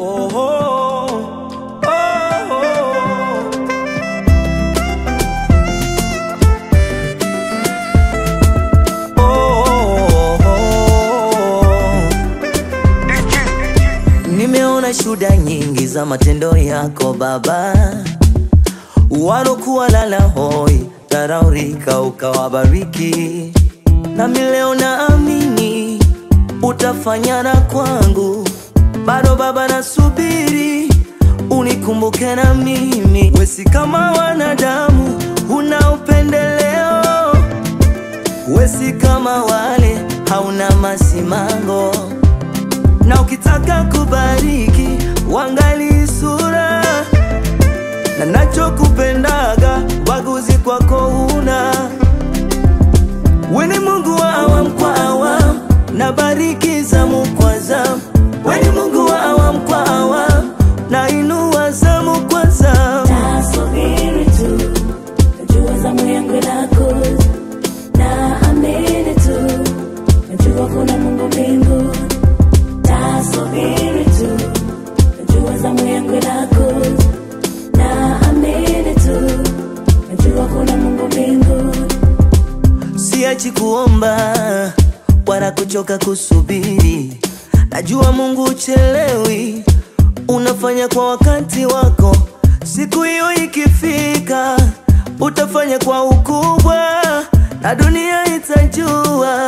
Oh, oh, oh, oh, oh. Nimeona shuhuda nyingi za matendo yako Baba, walokuwa lala hoi taraurika ukawabariki. Nami leo naamini utafanya na kwangu. Bado Baba nasubiri unikumbuke na mimi. Wewe si kama wanadamu, huna upendeleo. Wewe si kama wale, hauna masimango. Na ukitaka kubariki wangali sura, na nachokupendaga baguzi kwako una. Wewe ni Mungu wa awamu kwa awamu, na bariki zamu kwa zamu. Wewe ni Mungu wa awamu kwa awamu, na inua zamu kwa zamu. Tasubiri tu, najua zamu yangu inakuja. Naamini tu, najua kuna Mungu mbinguni. Tasubiri tu, najua zamu yangu inakuja. Naamini tu, najua kuna Mungu mbinguni. Siachi kuomba wala kuchoka kusubiri. Najua Mungu uchelewi, unafanya kwa wakati wako. Siku hiyo ikifika, utafanya kwa ukubwa, na dunia itajua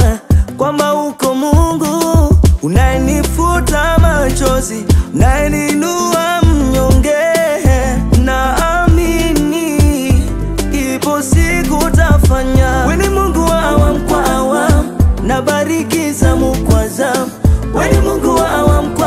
kwamba uko Mungu. Unayenifuta machozi, unayeniinua mnyonge. Naamini ipo siku utafanya. Wewe ni Mungu wa awamu kwa awamu, na bariki zamu kwa zamu. Wewe ni Mungu wa awamu kwa